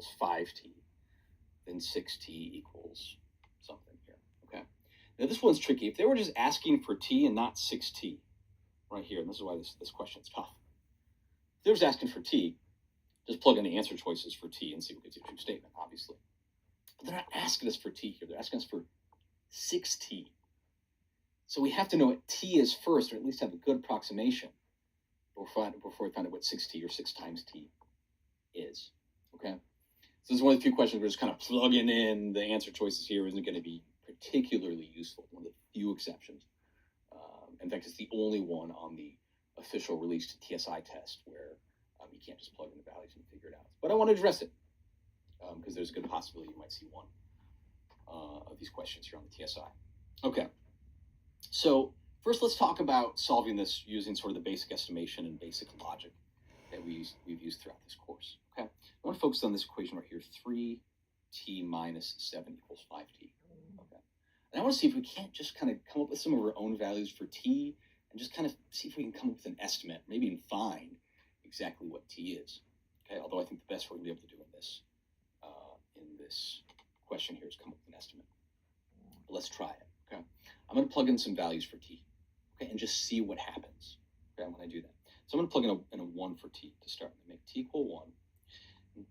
equals 5t, then 6t equals something here, okay? Now this one's tricky. If they were just asking for t and not 6t, right here, and this is why this question's tough. If they were just asking for t, just plug in the answer choices for t and see what gives you a true statement, obviously. But they're not asking us for t here. They're asking us for 6t. So we have to know what t is first, or at least have a good approximation before we find out what 6t or 6 times t is, okay? So this is one of the few questions we're just kind of plugging in the answer choices here isn't going to be particularly useful, one of the few exceptions. In fact, it's the only one on the official released TSI test where you can't just plug in the values and figure it out. But I want to address it because there's a good possibility you might see one of these questions here on the TSI. Okay, so first let's talk about solving this using sort of the basic estimation and basic logic that we've used throughout this course. Okay, I want to focus on this equation right here, 3t minus 7 equals 5t. Okay, and I want to see if we can't just kind of come up with some of our own values for t and just kind of see if we can come up with an estimate, maybe even find exactly what t is. Okay, although I think the best we're going to be able to do in this question here is come up with an estimate. But let's try it. Okay, I'm going to plug in some values for t. Okay, and just see what happens. Okay, when I do that. So I'm going to plug in a 1 for t to start. And make t equal 1.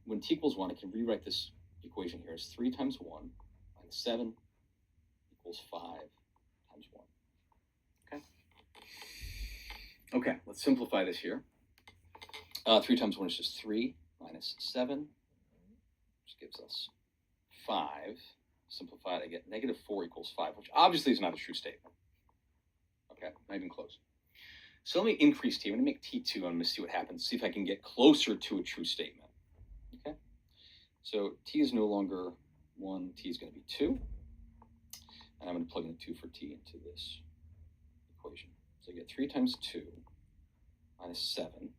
When t equals 1, I can rewrite this equation here as 3 times 1 minus 7 equals 5 times 1. Okay? Okay, let's simplify this here. 3 times 1 is just 3 minus 7, which gives us 5. Simplified, I get negative 4 equals 5, which obviously is not a true statement. Okay, not even close. So let me increase t. I'm going to make t2. I'm going to see what happens, see if I can get closer to a true statement. Okay, so t is no longer 1, t is going to be 2. And I'm going to plug in a 2 for t into this equation. So I get 3 times 2 minus 7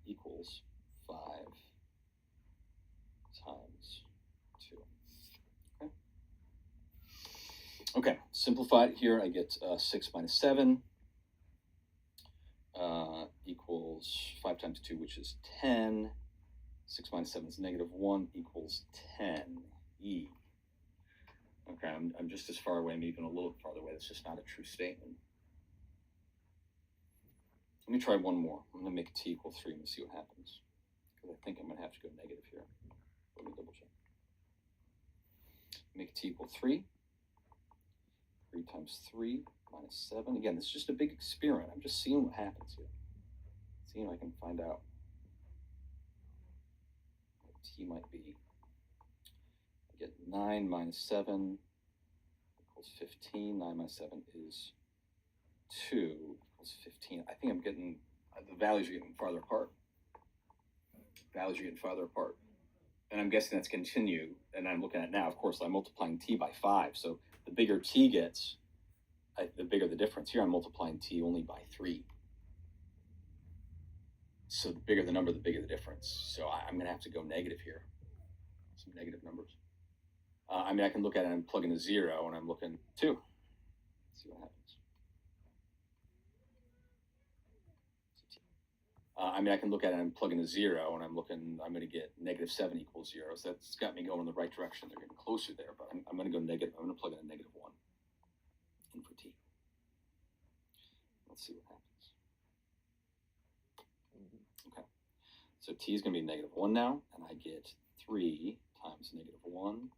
equals 5 times 2. Okay. Okay, simplified here, I get 6 minus 7 equals 5 times 2, which is 10. 6 minus 7 is negative 1 equals 10e. Okay, I'm just as far away, maybe even a little farther away. That's just not a true statement. Let me try one more. I'm going to make t equal 3 and see what happens. Because I think I'm going to have to go negative here. Let me double check. Make t equal 3. 3 times 3 minus 7. Again, this is just a big experiment. I'm just seeing what happens here. Seeing if I can find out what t might be. I get 9 minus 7 equals 15. 9 minus 7 is 2 equals 15. I think I'm getting, the values are getting farther apart. Values are getting farther apart. And I'm guessing that's continue. And I'm looking at now, of course, I'm multiplying t by 5. So the bigger t gets, the bigger the difference. Here I'm multiplying t only by 3. So the bigger the number, the bigger the difference. So I'm going to have to go negative here. Some negative numbers. I mean, I can look at it and plug in a 0, and I'm looking 2. Let's see what happens. I mean, I can look at it and plug in a 0, and I'm going to get negative 7 equals 0. So that's got me going in the right direction. They're getting closer there, but I'm going to go negative. I'm going to plug in a negative 1 in for t. Let's see what happens. Okay, so t is going to be negative 1 now, and I get 3 times negative 1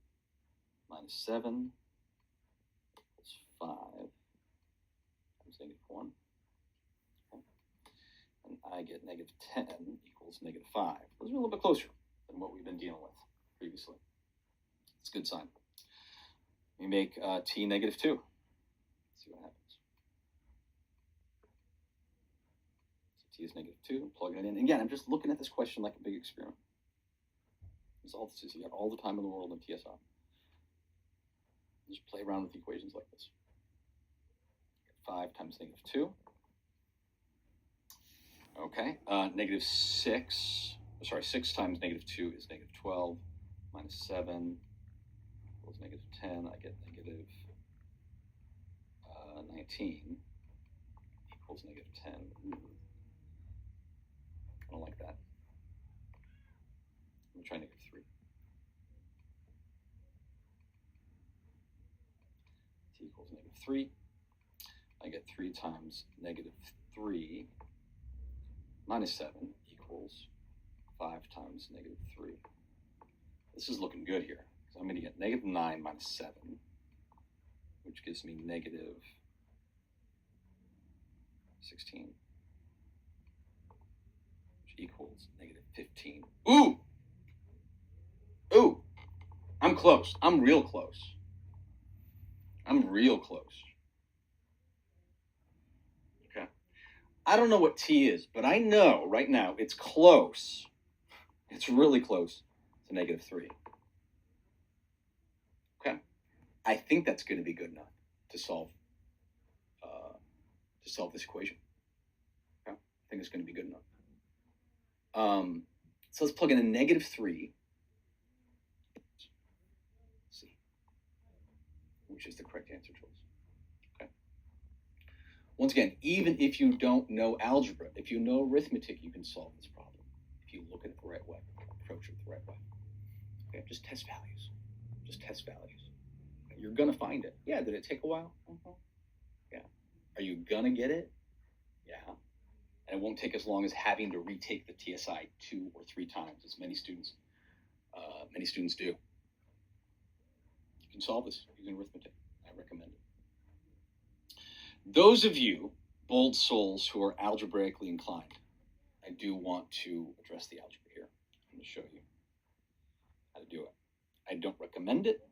minus 7 equals 5 times negative 1. Okay. And I get negative 10 equals negative 5. Those are a little bit closer than what we've been dealing with previously. It's a good sign. We make t negative 2. Let's see what happens. So t is negative 2, plugging it in. Again, I'm just looking at this question like a big experiment. That's all this is. You got all the time in the world in TSI. Just play around with equations like this. 5 times negative 2. Okay, negative 6. Sorry, 6 times negative 2 is negative 12. Minus 7 equals negative 10. I get negative 19 equals negative 10. Ooh. I don't like that. We'll try negative 3. T equals negative 3. I get 3 times negative 3 minus 7 equals 5 times negative 3. This is looking good here. So I'm going to get negative 9 minus 7, which gives me negative 16, which equals negative 15. Ooh! Ooh! I'm close. I'm real close. I'm real close. Okay. I don't know what T is, but I know right now it's close. It's really close to negative 3. Okay. I think that's going to be good enough to solve this equation. Okay. I think it's going to be good enough. So let's plug in a negative 3. C, which is the correct answer choice. Okay. Once again, even if you don't know algebra, if you know arithmetic, you can solve this problem if you look at it the right way, approach it the right way. Okay, just test values. Just test values. You're gonna find it. Yeah. Did it take a while? Yeah. Are you gonna get it? Yeah. And it won't take as long as having to retake the TSI 2 or 3 times, as many students do. You can solve this using arithmetic. I recommend it. Those of you bold souls who are algebraically inclined, I do want to address the algebra here. I'm going to show you how to do it. I don't recommend it.